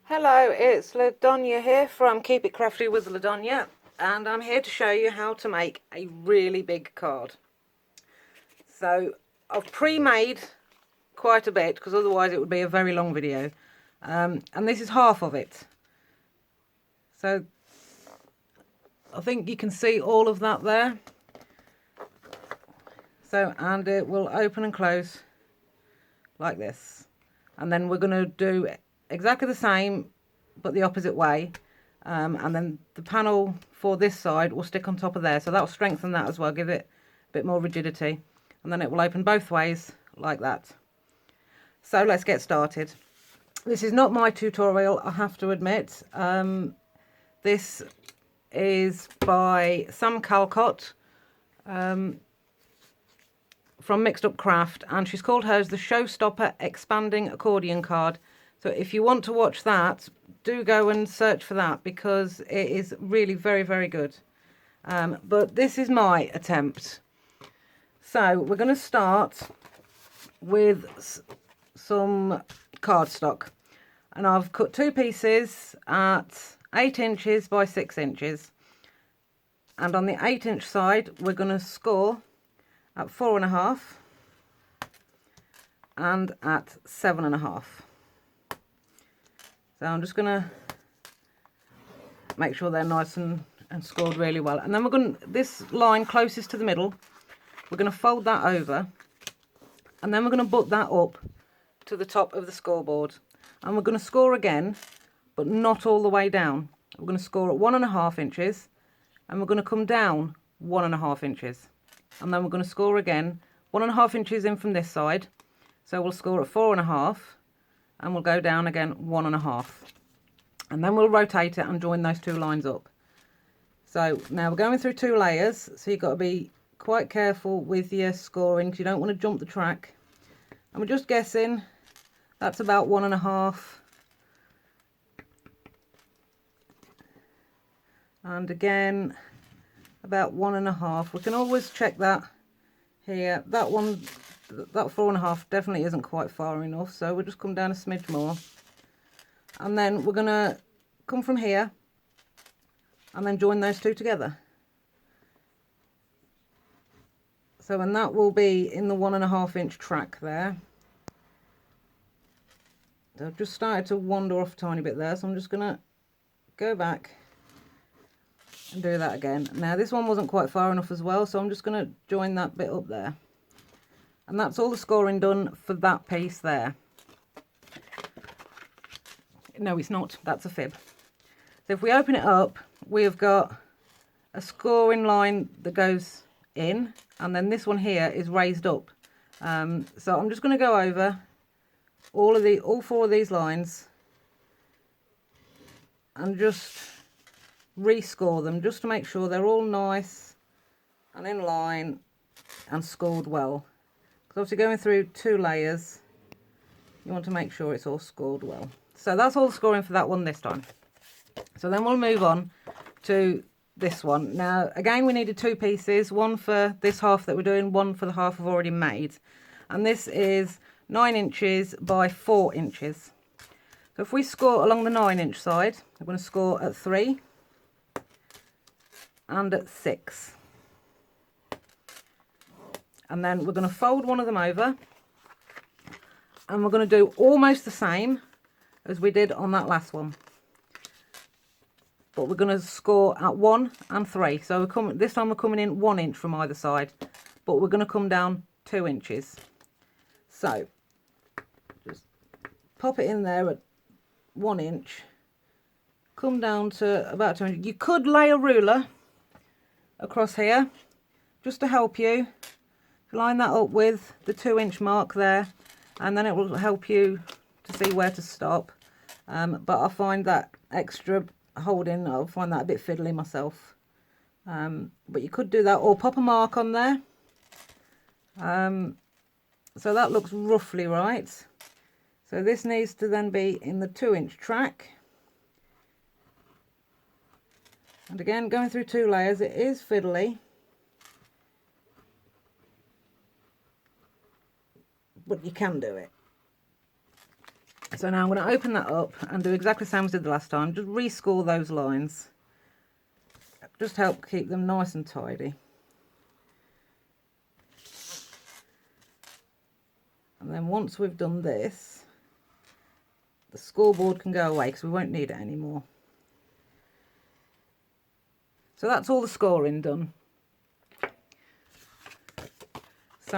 Hello, it's LaDonya here from Keep It Crafty with LaDonya, and I'm here to show you how to make a really big card. So I've pre-made quite a bit because otherwise it would be a very long video, and this is half of it. So I think you can see all of that there. So, and it will open and close like this, and then we're going to do exactly the same but the opposite way, and then the panel for this side will stick on top of there, so that will strengthen that as well, give it a bit more rigidity, and then it will open both ways like that. So let's get started. This is not my tutorial, I have to admit. This is by Sam Calcott from Mixed Up Craft, and she's called hers the Showstopper Expanding Accordion Card. So if you want to watch that, do go and search for that because it is really very, very good. But this is my attempt. So we're going to start with some cardstock, and I've cut two pieces at 8 inches by 6 inches, and on the 8-inch side we're going to score at 4.5 and at 7.5. So I'm just going to make sure they're nice and scored really well. And then we're going to, this line closest to the middle, we're going to fold that over. And then we're going to butt that up to the top of the scoreboard. And we're going to score again, but not all the way down. We're going to score at 1.5 inches. And we're going to come down 1.5 inches. And then we're going to score again, 1.5 inches in from this side. So we'll score at 4.5. And we'll go down again 1.5, and then we'll rotate it and join those two lines up. So now we're going through 2 layers, so you've got to be quite careful with your scoring because you don't want to jump the track. And we're just guessing that's about 1.5, and again about 1.5. We can always check that here. That one, that 4.5 definitely isn't quite far enough, so we'll just come down a smidge more, and then we're going to come from here and then join those two together. So, and that will be in the 1.5 inch track there. So I've just started to wander off a tiny bit there, so I'm just going to go back and do that again. Now this one wasn't quite far enough as well, so I'm just going to join that bit up there. And that's all the scoring done for that piece there. No, it's not. That's a fib. So if we open it up, we have got a scoring line that goes in, and then this one here is raised up. So I'm just going to go over all 4 of these lines and just rescore them, just to make sure they're all nice and in line and scored well. Obviously going through 2 layers, you want to make sure it's all scored well. So that's all the scoring for that one this time. So then we'll move on to this one. Now again, we needed 2 pieces, one for this half that we're doing, one for the half I've already made. And this is 9 inches by 4 inches. So if we score along the 9-inch side, I'm going to score at 3 and at 6. And then we're going to fold one of them over, and we're going to do almost the same as we did on that last one, but we're going to score at 1 and 3. So this time we're coming in 1 inch from either side, but we're going to come down 2 inches. So just pop it in there at 1 inch, come down to about 2 inches. You could lay a ruler across here just to help you. Line that up with the 2-inch mark there, and then it will help you to see where to stop. But I find that extra holding, I'll find that a bit fiddly myself. But you could do that, or pop a mark on there. So that looks roughly right. So this needs to then be in the 2-inch track. And again, going through 2 layers, it is fiddly. But you can do it. So now I'm going to open that up and do exactly the same as I did the last time. Just rescore those lines. Just help keep them nice and tidy. And then once we've done this, the scoreboard can go away because we won't need it anymore. So that's all the scoring done. So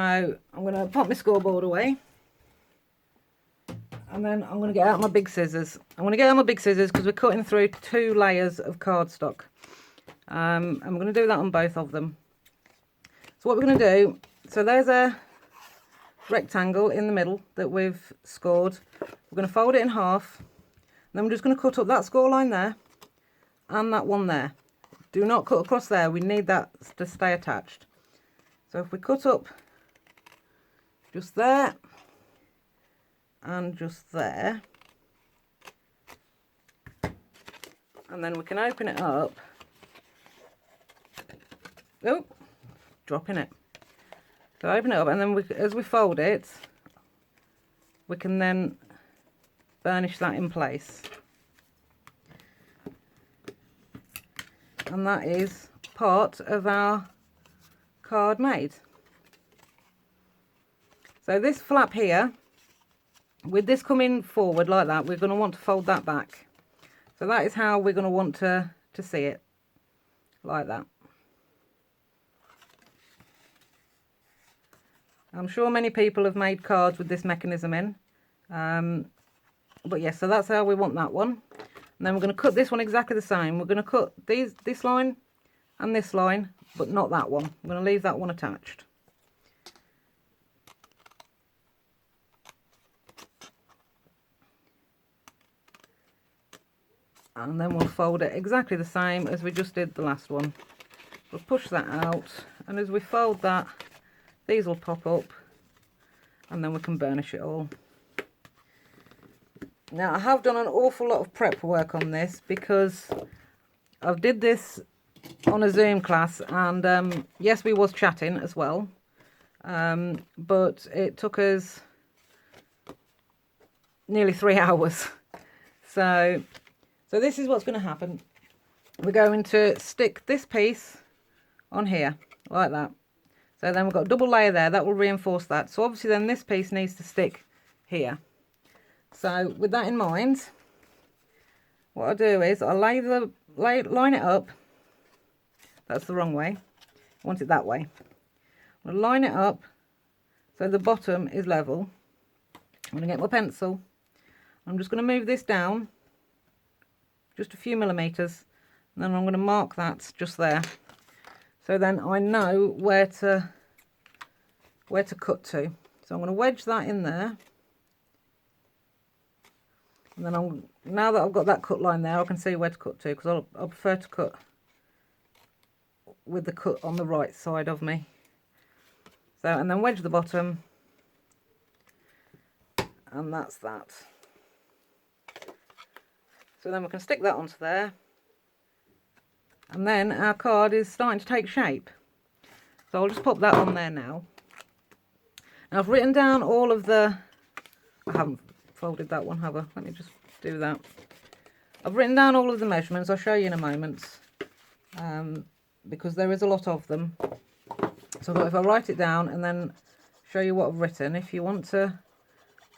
I'm going to pop my scoreboard away. And then I'm going to get out my big scissors. I'm going to get out my big scissors because we're cutting through 2 layers of cardstock. And we're going to do that on both of them. So what we're going to do, so there's a rectangle in the middle that we've scored. We're going to fold it in half. And then we're just going to cut up that score line there and that one there. Do not cut across there. We need that to stay attached. So if we cut up just there and just there, and then we can open it up. Oh, dropping it. So open it up, and then as we fold it, we can then burnish that in place. And that is part of our card made. So this flap here, with this coming forward like that, we're going to want to fold that back. So that is how we're going to want to see it, like that. I'm sure many people have made cards with this mechanism in. But yes, so that's how we want that one. And then we're going to cut this one exactly the same. We're going to cut this line and this line, but not that one. I'm going to leave that one attached. And then we'll fold it exactly the same as we just did the last one. We'll push that out, and as we fold that, these will pop up, and then we can burnish it all. Now, I have done an awful lot of prep work on this because I did this on a Zoom class, and yes, we was chatting as well, but it took us nearly 3 hours. So this is what's going to happen. We're going to stick this piece on here like that. So then we've got a double layer there that will reinforce that. So obviously then this piece needs to stick here. So with that in mind, what I'll do is I'll line it up. That's the wrong way. I want it that way. I'll line it up so the bottom is level. I'm going to get my pencil. I'm just going to move this down just a few millimeters, and then I'm going to mark that just there. So then I know where to cut to. So I'm going to wedge that in there. And then now that I've got that cut line there, I can see where to cut to, because I prefer to cut with the cut on the right side of me. So, and then wedge the bottom. And that's that. So then we can stick that onto there. And then our card is starting to take shape. So I'll just pop that on there now. Now I've written down all of the... I haven't folded that one, have I? Let me just do that. I've written down all of the measurements. I'll show you in a moment. Because there is a lot of them. So I thought if I write it down and then show you what I've written. If you want to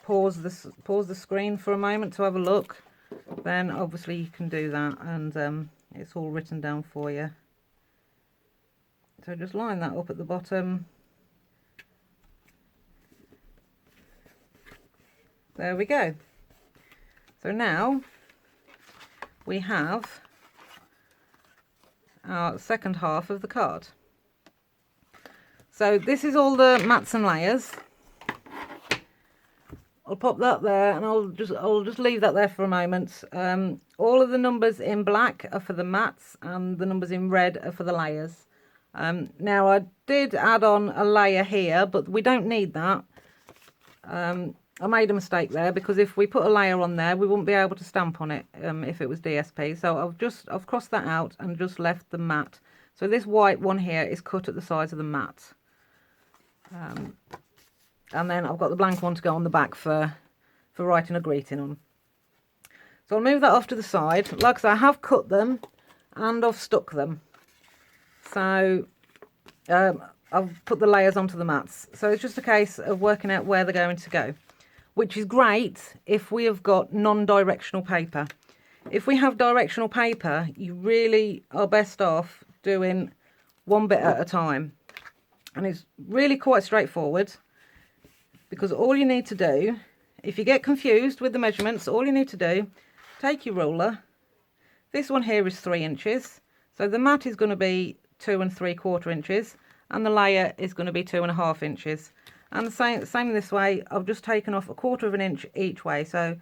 pause the screen for a moment to have a look, then obviously you can do that, and it's all written down for you. So just line that up at the bottom. There we go. So now we have our second half of the card. So this is all the mats and layers. I'll pop that there, and I'll just leave that there for a moment. All of the numbers in black are for the mats, and the numbers in red are for the layers. Now I did add on a layer here, but we don't need that. I made a mistake there, because if we put a layer on there, we wouldn't be able to stamp on it if it was DSP. So I've crossed that out and just left the mat. So this white one here is cut at the size of the mat. And then I've got the blank one to go on the back for for writing a greeting on. So I'll move that off to the side. Like I said, I have cut them and I've stuck them. So I've put the layers onto the mats. So it's just a case of working out where they're going to go, which is great if we have got non-directional paper. If we have directional paper, you really are best off doing one bit at a time. And it's really quite straightforward, because all you need to do, if you get confused with the measurements, all you need to do, take your ruler. This one here is 3 inches. So the mat is going to be 2 3/4 inches. And the layer is going to be 2 1/2 inches. And the same this way, I've just taken off 1/4 inch each way. So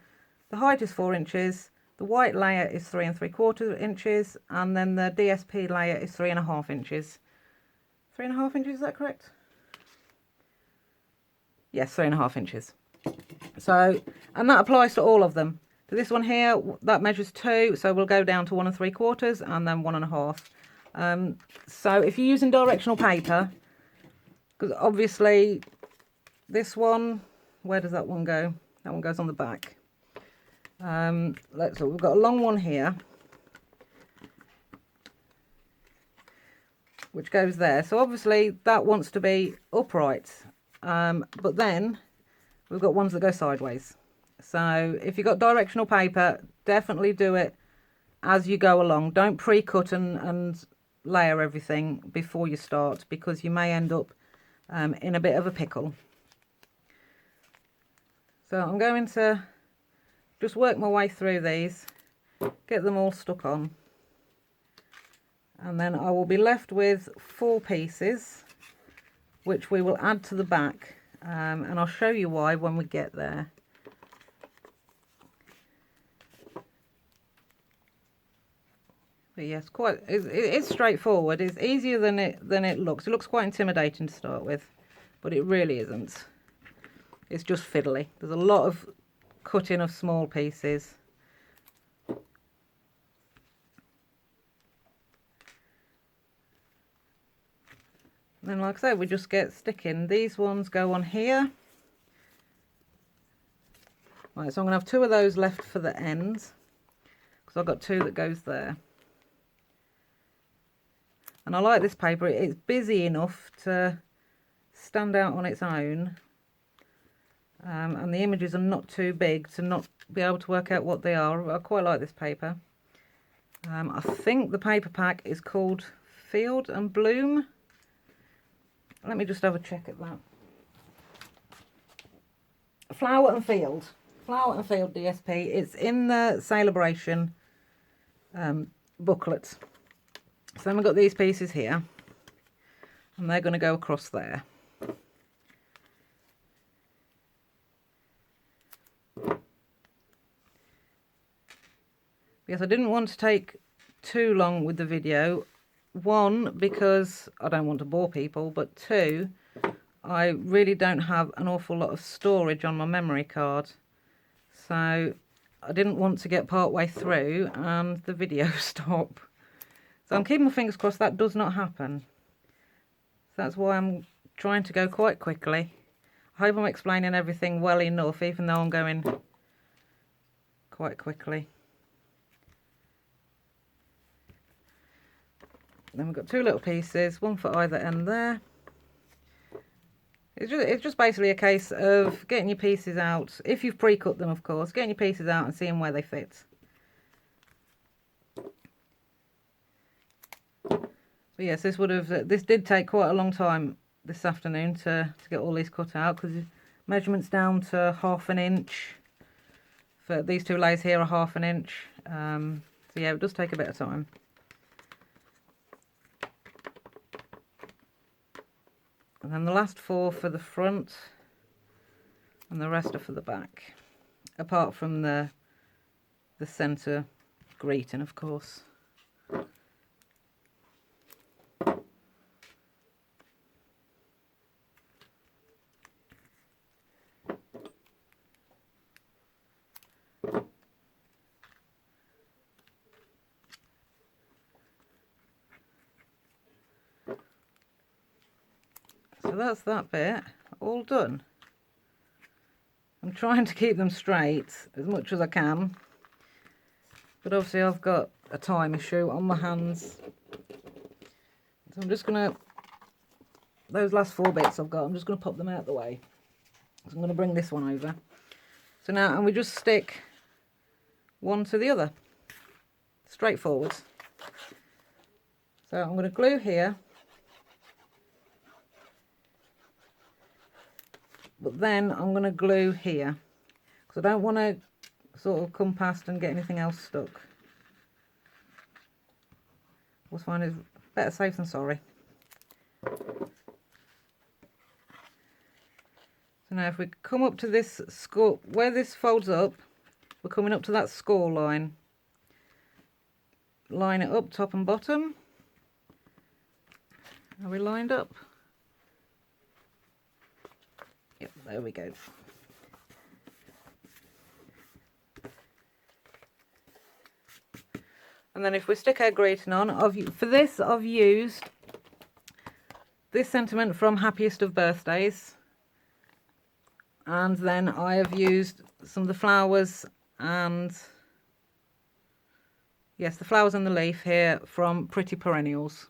the height is 4 inches, the white layer is 3 3/4 inches, and then the DSP layer is 3 1/2 inches. 3 1/2 inches, is that correct? Yes, 3 1/2 inches. So, and that applies to all of them. So this one here, that measures 2, so we'll go down to 1 3/4 and then 1 1/2. So if you're using directional paper, because obviously this one, where does that one go? That one goes on the back. We've got a long one here, which goes there. So obviously that wants to be upright, but then we've got ones that go sideways. So if you've got directional paper, definitely do it as you go along. Don't pre-cut and layer everything before you start, because you may end up in a bit of a pickle. So I'm going to just work my way through these, get them all stuck on, and then I will be left with 4 pieces, which we will add to the back, and I'll show you why when we get there. But yes, it's straightforward. It's easier than it looks. It looks quite intimidating to start with, but it really isn't. It's just fiddly. There's a lot of cutting of small pieces. And then, like I said, we just get sticking. These ones go on here. Right, so I'm going to have 2 of those left for the ends, because I've got 2 that goes there. And I like this paper. It's busy enough to stand out on its own. And the images are not too big to not be able to work out what they are. I quite like this paper. I think the paper pack is called Field and Bloom. Let me just have a check at that. Flower and Field. Flower and Field DSP. It's in the Celebration booklet. So then we've got these pieces here, and they're going to go across there. Because I didn't want to take too long with the video. 1, because I don't want to bore people, but 2, I really don't have an awful lot of storage on my memory card. So I didn't want to get part way through and the video stop. So I'm keeping my fingers crossed that does not happen. So that's why I'm trying to go quite quickly. I hope I'm explaining everything well enough, even though I'm going quite quickly. Then we've got 2 little pieces, 1 for either end there. It's just basically a case of getting your pieces out, if you've pre-cut them of course, getting your pieces out and seeing where they fit. But yes, this did take quite a long time this afternoon to get all these cut out, because measurements down to 1/2 inch. For these 2 layers here are 1/2 inch. So yeah, it does take a bit of time. And then the last 4 for the front, and the rest are for the back, apart from the centre greeting, of course. So that's that bit all done. I'm trying to keep them straight as much as I can, but obviously I've got a time issue on my hands. So I'm just going to, those last 4 bits I've got, I'm just going to pop them out the way. So I'm going to bring this one over. So now, and we just stick one to the other, straightforward. So I'm going to glue here, but then I'm going to glue here, because I don't want to sort of come past and get anything else stuck. What's fine is better safe than sorry. So now if we come up to this score, where this folds up, we're coming up to that score line. Line it up top and bottom. Are we lined up? Yep, there we go. And then if we stick our greeting on, for this I've used this sentiment from Happiest of Birthdays. And then I have used some of the flowers and, yes, the flowers and the leaf here from Pretty Perennials.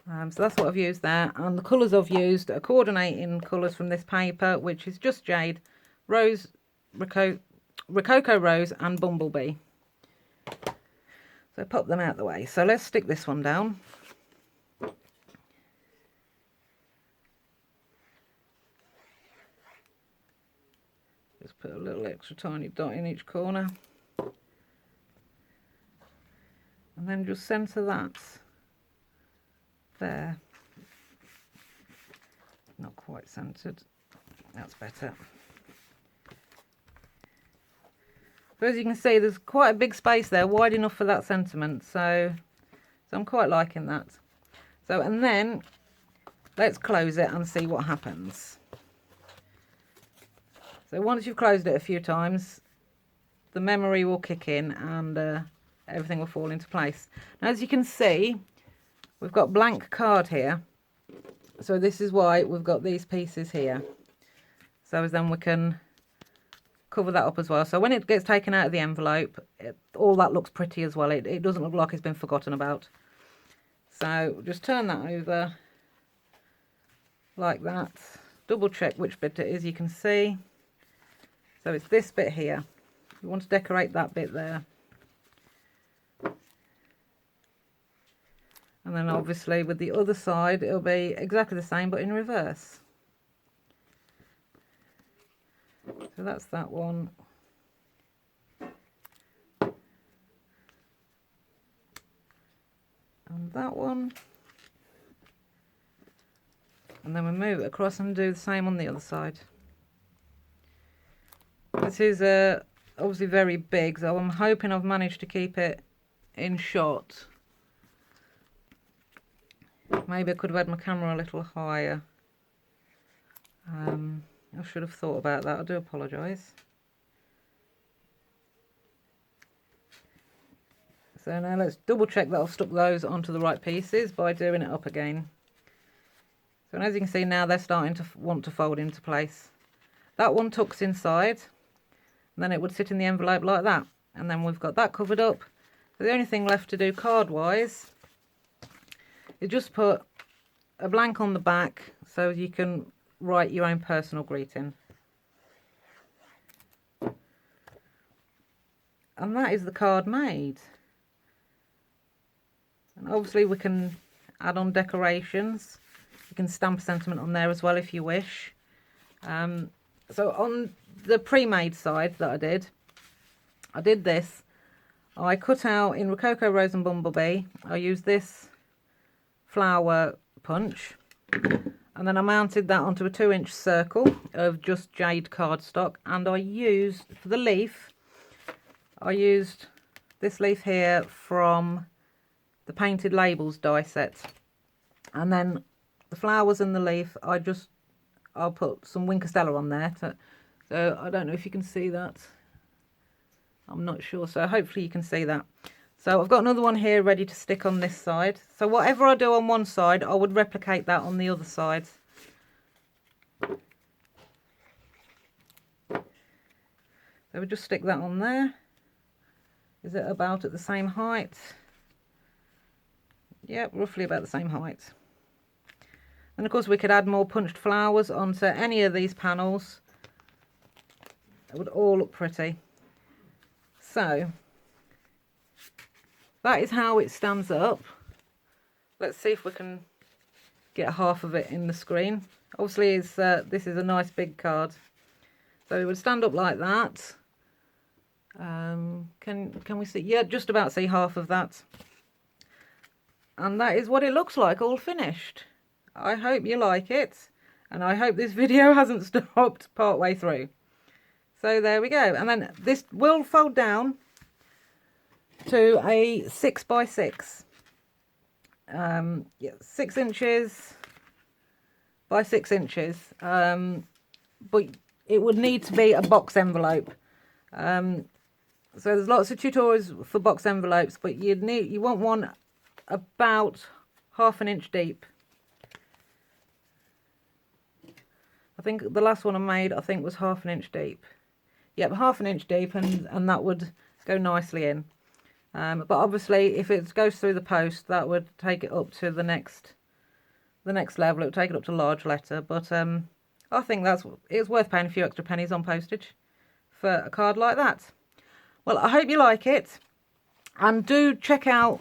So that's what I've used there. And the colours I've used are coordinating colours from this paper, which is Just Jade, Rose, Rococo Rose and Bumblebee. So pop them out the way. So let's stick this one down. Just put a little extra tiny dot in each corner. And then just centre that there. Not quite centred. That's better. So as you can see, there's quite a big space there, wide enough for that sentiment. So I'm quite liking that. So, and then let's close it and see what happens. So once you've closed it a few times, the memory will kick in and everything will fall into place. Now, as you can see, we've got blank card here. So this is why we've got these pieces here. So then we can cover that up as well. So when it gets taken out of the envelope, all that looks pretty as well. It doesn't look like it's been forgotten about. So just turn that over like that. Double check which bit it is, you can see. So it's this bit here. You want to decorate that bit there. And then obviously with the other side, it'll be exactly the same, but in reverse. So that's that one. And that one. And then we move it across and do the same on the other side. This is obviously very big, so I'm hoping I've managed to keep it in shot. Maybe I could have had my camera a little higher. I should have thought about that. I do apologise. So now let's double check that I've stuck those onto the right pieces by doing it up again. So as you can see now, they're starting to want to fold into place. That one tucks inside, and then it would sit in the envelope like that. And then we've got that covered up. So the only thing left to do card wise is just put a blank on the back so you can write your own personal greeting. And that is the card made. And obviously we can add on decorations. You can stamp a sentiment on there as well if you wish. So on the pre-made side that I did this. I cut out in Rococo Rose and Bumblebee. I used this flower punch, and then I mounted that onto a 2-inch circle of Just Jade cardstock, and I used, for the leaf, I used this leaf here from the Painted Labels die set. And then the flowers and the leaf, I'll put some Wink Stella on there. So I don't know if you can see that. I'm not sure. So hopefully you can see that. So I've got another one here ready to stick on this side. So whatever I do on one side, I would replicate that on the other side. So we just stick that on there. Is it about at the same height? Yep, roughly about the same height. And of course we could add more punched flowers onto any of these panels. It would all look pretty. So that is how it stands up. Let's see if we can get half of it in the screen. Obviously it's, this is a nice big card. So it would stand up like that. Can we see? Yeah, just about see half of that. And that is what it looks like all finished. I hope you like it. And I hope this video hasn't stopped part way through. So there we go. And then this will fold down to a 6x6. Yeah, 6 inches by 6 inches. But it would need to be a box envelope. So there's lots of tutorials for box envelopes, but you want one about 1/2 inch deep. I think the last one I made, I think, was 1/2 inch deep. Yep, 1/2 inch deep, and that would go nicely in. But obviously, if it goes through the post, that would take it up to the next level. It would take it up to large letter. But I think it's worth paying a few extra pennies on postage for a card like that. Well, I hope you like it, and do check out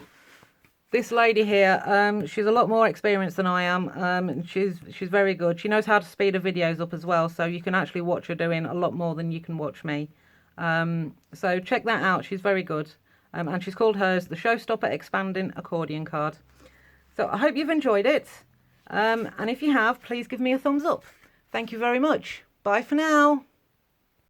this lady here. She's a lot more experienced than I am, and she's very good. She knows how to speed her videos up as well, so you can actually watch her doing a lot more than you can watch me. So check that out. She's very good, and she's called hers the Showstopper Expanding Accordion Card. So I hope you've enjoyed it, and if you have, please give me a thumbs up. Thank you very much. Bye for now.